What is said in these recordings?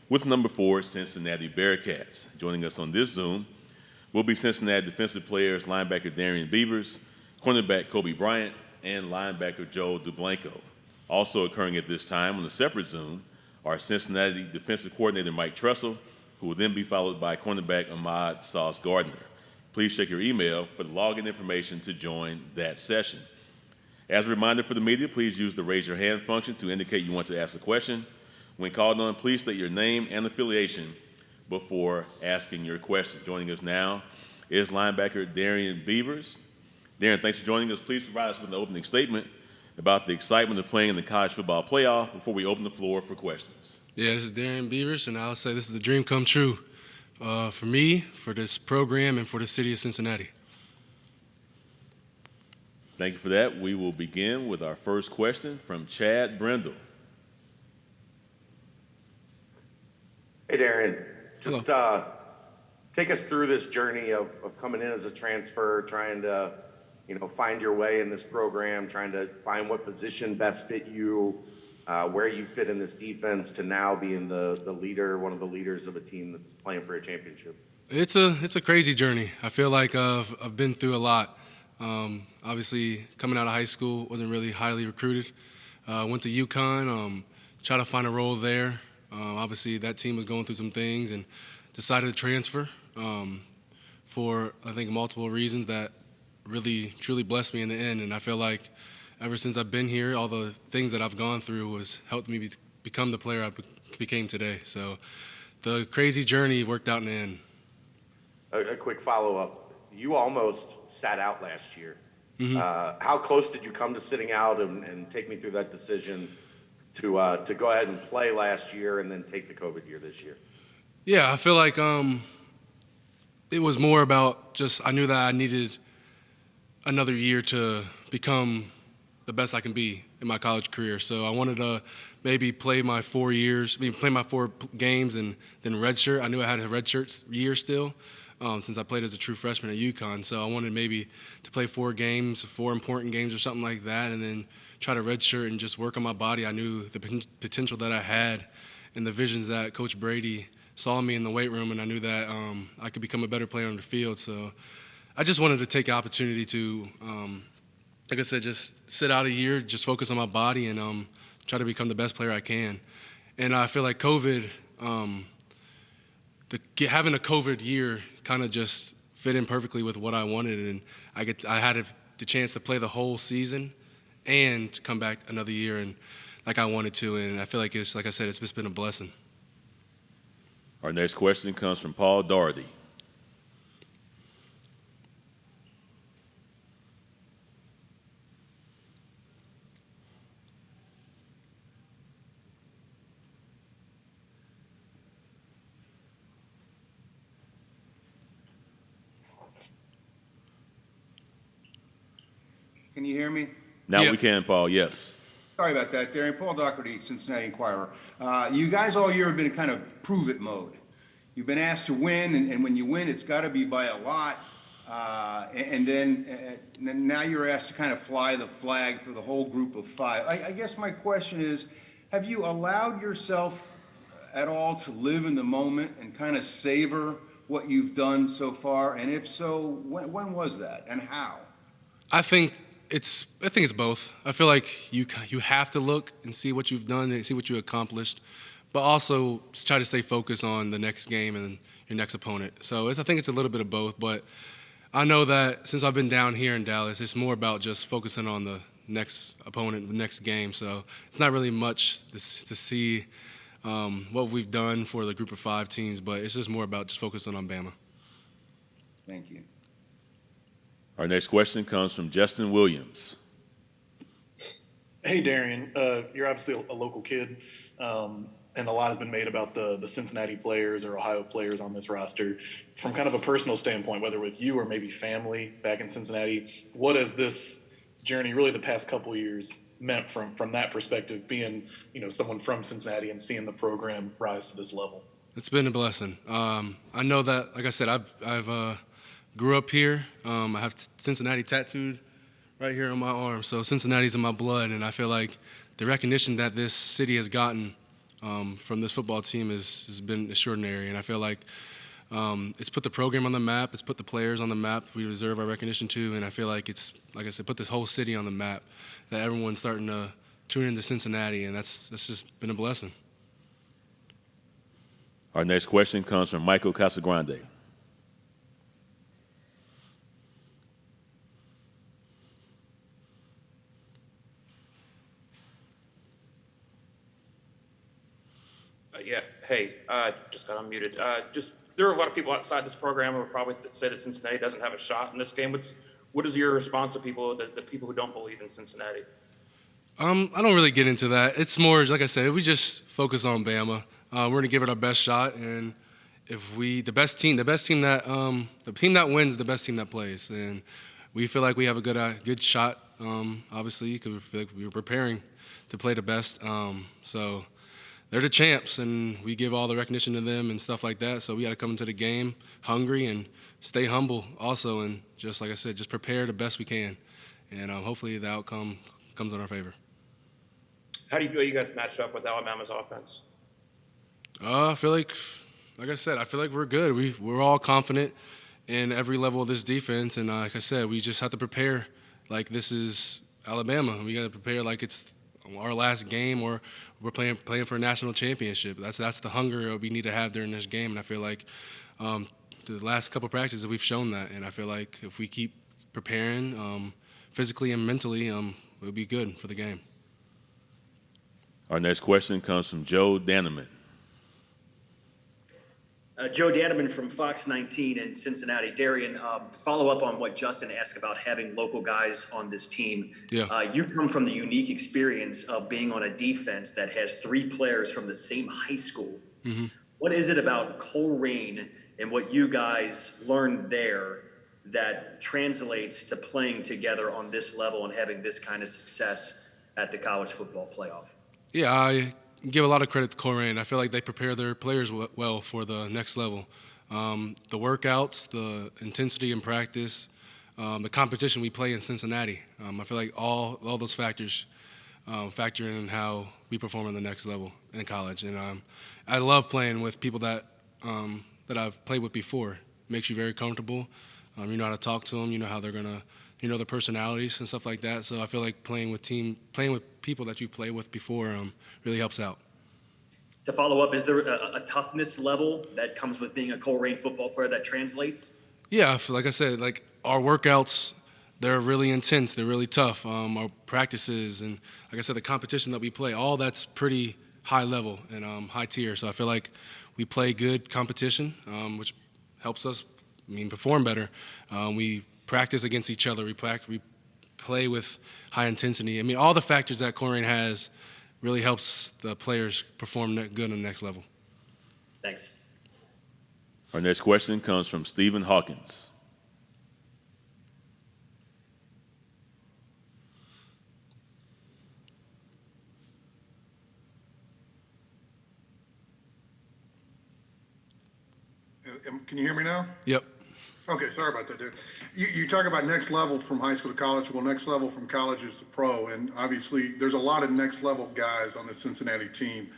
with number 4, Cincinnati Bearcats. Joining us on this Zoom will be Cincinnati defensive players linebacker Darrian Beavers, cornerback Kobe Bryant, and linebacker Joe Dublanco. Also occurring at this time on a separate Zoom are Cincinnati defensive coordinator Mike Tressel, who will then be followed by cornerback Ahmad Sauce Gardner. Please check your email for the login information to join that session. As a reminder for the media, please use the raise your hand function to indicate you want to ask a question. When called on, please state your name and affiliation before asking your question. Joining us now is linebacker Darrian Beavers. Darrian, thanks for joining us. Please provide us with an opening statement about the excitement of playing in the college football playoff before we open the floor for questions. Yeah, this is Darrian Beavers, and I'll say this is a dream come true for me, for this program, and for the city of Cincinnati. Thank you for that. We will begin with our first question from Chad Brendel. Hey, Darrian. Just take us through this journey of coming in as a transfer, trying to, find your way in this program, trying to find what position best fit you, where you fit in this defense, to now being the leader, one of the leaders of a team that's playing for a championship. It's a crazy journey. I feel like I've been through a lot. Obviously, coming out of high school, wasn't really highly recruited. Went to UConn, tried to find a role there. Obviously, that team was going through some things and decided to transfer for, I think, multiple reasons that really, truly blessed me in the end. And I feel like ever since I've been here, all the things that I've gone through has helped me become the player I became today. So the crazy journey worked out in the end. A quick follow-up. You almost sat out last year. Mm-hmm. How close did you come to sitting out, and take me through that decision to go ahead and play last year and then take the COVID year this year? Yeah, I feel like it was more about just I knew that I needed another year to become the best I can be in my college career. So I wanted to maybe play my 4 games and then redshirt. I knew I had a redshirt year still since I played as a true freshman at UConn. So I wanted maybe to play 4 important games or something like that, and then try to redshirt and just work on my body. I knew the potential that I had and the visions that Coach Brady saw me in the weight room, and I knew that I could become a better player on the field. So I just wanted to take the opportunity to, like I said, just sit out a year, just focus on my body, and try to become the best player I can. And I feel like COVID, having a COVID year kind of just fit in perfectly with what I wanted, and I had the chance to play the whole season and come back another year and like I wanted to, and I feel like like I said, it's just been a blessing. Our next question comes from Paul Daugherty. Can you hear me? Now Yeah. we can, Paul, yes. Sorry about that, Darrian. Paul Doherty, Cincinnati Enquirer. You guys all year have been in kind of prove-it mode. You've been asked to win, and when you win, it's got to be by a lot. And then now you're asked to kind of fly the flag for the whole group of 5. I guess my question is, have you allowed yourself at all to live in the moment and kind of savor what you've done so far? And if so, when was that and how? I think it's both. I feel like you have to look and see what you've done and see what you accomplished, but also try to stay focused on the next game and your next opponent. So I think it's a little bit of both, but I know that since I've been down here in Dallas, it's more about just focusing on the next opponent, the next game. So it's not really much to see what we've done for the group of 5 teams, but it's just more about just focusing on Bama. Thank you. Our next question comes from Justin Williams. Hey, Darrian. You're obviously a local kid, and a lot has been made about the Cincinnati players or Ohio players on this roster. From kind of a personal standpoint, whether with you or maybe family back in Cincinnati, what has this journey, really the past couple of years, meant from that perspective, being someone from Cincinnati and seeing the program rise to this level? It's been a blessing. I know that, like I said, I've grew up here. I have Cincinnati tattooed right here on my arm. So Cincinnati's in my blood, and I feel like the recognition that this city has gotten from this football team has been extraordinary, and I feel like it's put the program on the map. It's put the players on the map we deserve our recognition to, and I feel like it's, like I said, put this whole city on the map that everyone's starting to tune into Cincinnati, and that's just been a blessing. Our next question comes from Michael Casagrande. Yeah. Hey, just got unmuted. There are a lot of people outside this program who would probably say that Cincinnati doesn't have a shot in this game. What is your response to people, the people who don't believe in Cincinnati? I don't really get into that. It's more, like I said, we just focus on Bama. We're gonna give it our best shot, and if the team that wins, the best team that plays, and we feel like we have a good shot. Obviously, because we feel like we were preparing to play the best. So they're the champs, and we give all the recognition to them and stuff like that. So we got to come into the game hungry and stay humble also, and just like I said, just prepare the best we can, and hopefully the outcome comes in our favor. How do you feel you guys matched up with Alabama's offense? I feel like I said, I feel like we're good. We're all confident in every level of this defense, and like I said, we just have to prepare like this is Alabama. We got to prepare like it's our last game, or we're playing for a national championship. That's the hunger we need to have during this game, and I feel like the last couple practices we've shown that, and I feel like if we keep preparing physically and mentally, we'll be good for the game. Our next question comes from Joe Daneman. Joe Daneman from Fox 19 in Cincinnati. Darrian, to follow up on what Justin asked about having local guys on this team. Yeah. You come from the unique experience of being on a defense that has 3 players from the same high school. Mm-hmm. What is it about Colerain and what you guys learned there that translates to playing together on this level and having this kind of success at the college football playoff? Yeah, I give a lot of credit to Colerain. I feel like they prepare their players well for the next level. The workouts, the intensity in practice, the competition we play in Cincinnati. I feel like all those factors factor in how we perform on the next level in college. And I love playing with people that I've played with before. It makes you very comfortable. You know how to talk to them. You know how they're gonna. You know their personalities and stuff like that. So I feel like playing with people that you played with before really helps out. To follow up, is there a toughness level that comes with being a Colerain football player that translates? Yeah, like I said, like our workouts, they're really intense. They're really tough. Our practices and, like I said, the competition that we play, all that's pretty high level and high tier. So I feel like we play good competition, which helps us, perform better. We practice against each other. We play with high intensity. All the factors that Colerain has really helps the players perform good on the next level. Thanks. Our next question comes from Stephen Hawkins. Can you hear me now? Yep. Okay, sorry about that, dude. You talk about next level from high school to college. Well, next level from colleges to pro, and obviously there's a lot of next level guys on the Cincinnati team.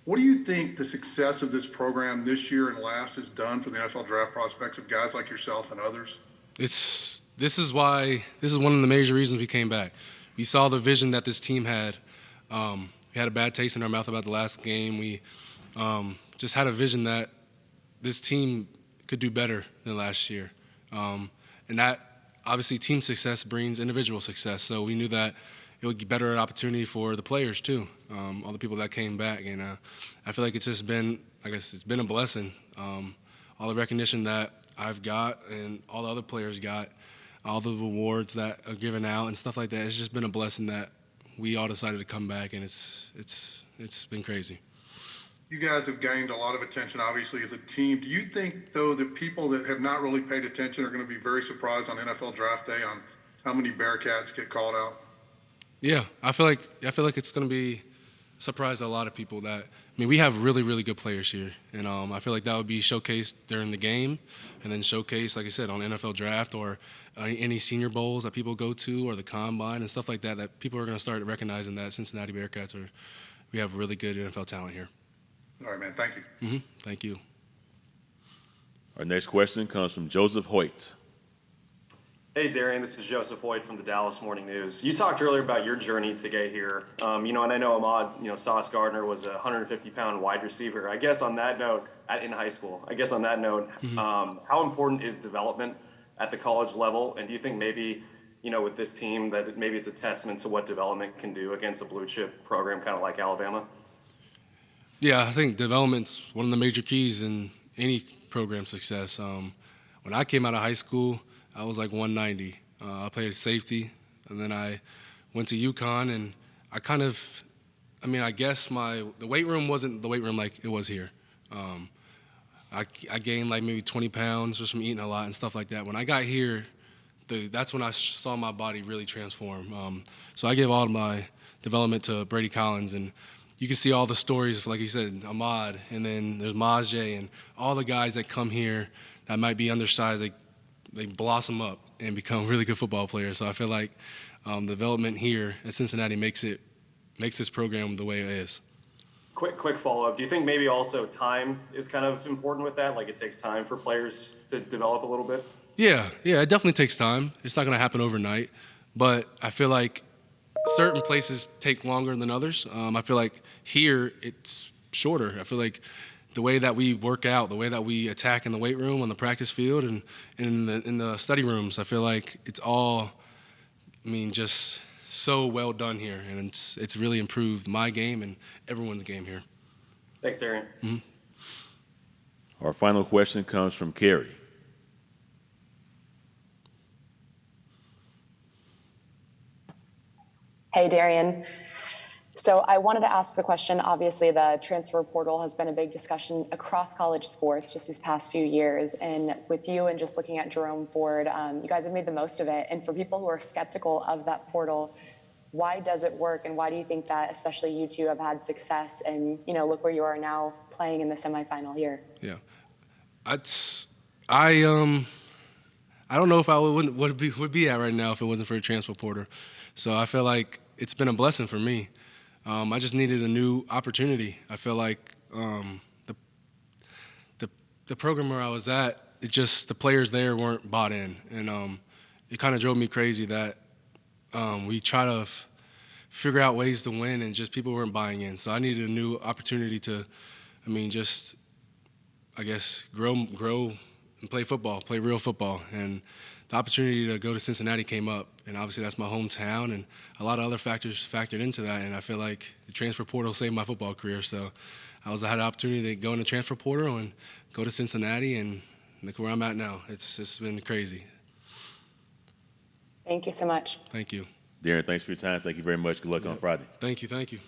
What do you think the success of this program this year and last has done for the NFL draft prospects of guys like yourself and others? This is one of the major reasons we came back. We saw the vision that this team had. We had a bad taste in our mouth about the last game. We just had a vision that this team could do better than last year. And that, obviously, team success brings individual success. So we knew that it would be better opportunity for the players, too, all the people that came back. And I feel like it's just been, it's been a blessing. All the recognition that I've got and all the other players got, all the rewards that are given out and stuff like that, it's just been a blessing that we all decided to come back, and it's been crazy. You guys have gained a lot of attention, obviously, as a team. Do you think, though, that people that have not really paid attention are going to be very surprised on NFL Draft Day on how many Bearcats get called out? Yeah, I feel like it's going to be a surprise to a lot of people. That we have really, really good players here, and I feel like that would be showcased during the game, and then showcased, like I said, on NFL Draft or any Senior Bowls that people go to, or the Combine and stuff like that. That people are going to start recognizing that Cincinnati Bearcats we have really good NFL talent here. All right, man. Thank you. Thank you. Our next question comes from Joseph Hoyt. Hey, Darrian, this is Joseph Hoyt from the Dallas Morning News. You talked earlier about your journey to get here. And I know Ahmad, Sauce Gardner was a 150-pound wide receiver. I guess on that note, in high school, how important is development at the college level? And do you think maybe, with this team that maybe it's a testament to what development can do against a blue chip program kind of like Alabama? Yeah, I think development's one of the major keys in any program success. When I came out of high school, I was like 190. I played safety, and then I went to UConn, and I guess the weight room wasn't the weight room like it was here. I gained like maybe 20 pounds just from eating a lot and stuff like that. When I got here, that's when I saw my body really transform. So I gave all of my development to Brady Collins, and you can see all the stories, like you said, Ahmad, and then there's Majay, and all the guys that come here that might be undersized, they blossom up and become really good football players. So I feel like development here at Cincinnati makes this program the way it is. Quick follow-up. Do you think maybe also time is kind of important with that? Like it takes time for players to develop a little bit? Yeah, it definitely takes time. It's not going to happen overnight, but I feel like certain places take longer than others. I feel like here it's shorter. I feel like the way that we work out, the way that we attack in the weight room, on the practice field, and in the study rooms, I feel like it's all, just so well done here, and it's really improved my game and everyone's game here. Thanks, Darrian. Our final question comes from Kerry. Hey, Darrian. So I wanted to ask the question, obviously the transfer portal has been a big discussion across college sports just these past few years. And with you and just looking at Jerome Ford, you guys have made the most of it. And for people who are skeptical of that portal, why does it work? And why do you think that especially you two have had success and, look where you are now playing in the semifinal here? Yeah. I don't know if I would be at right now if it wasn't for a transfer portal. So I feel like it's been a blessing for me. I just needed a new opportunity. I feel like the program where I was at, the players there weren't bought in, and it kind of drove me crazy that we try to figure out ways to win, and just people weren't buying in. So I needed a new opportunity to, grow and play football, play real football, and the opportunity to go to Cincinnati came up, and obviously that's my hometown, and a lot of other factors factored into that, and I feel like the transfer portal saved my football career. So I had the opportunity to go in the transfer portal and go to Cincinnati, and look where I'm at now. It's been crazy. Thank you so much. Thank you. Darren, thanks for your time. Thank you very much. Good luck on Friday. Thank you.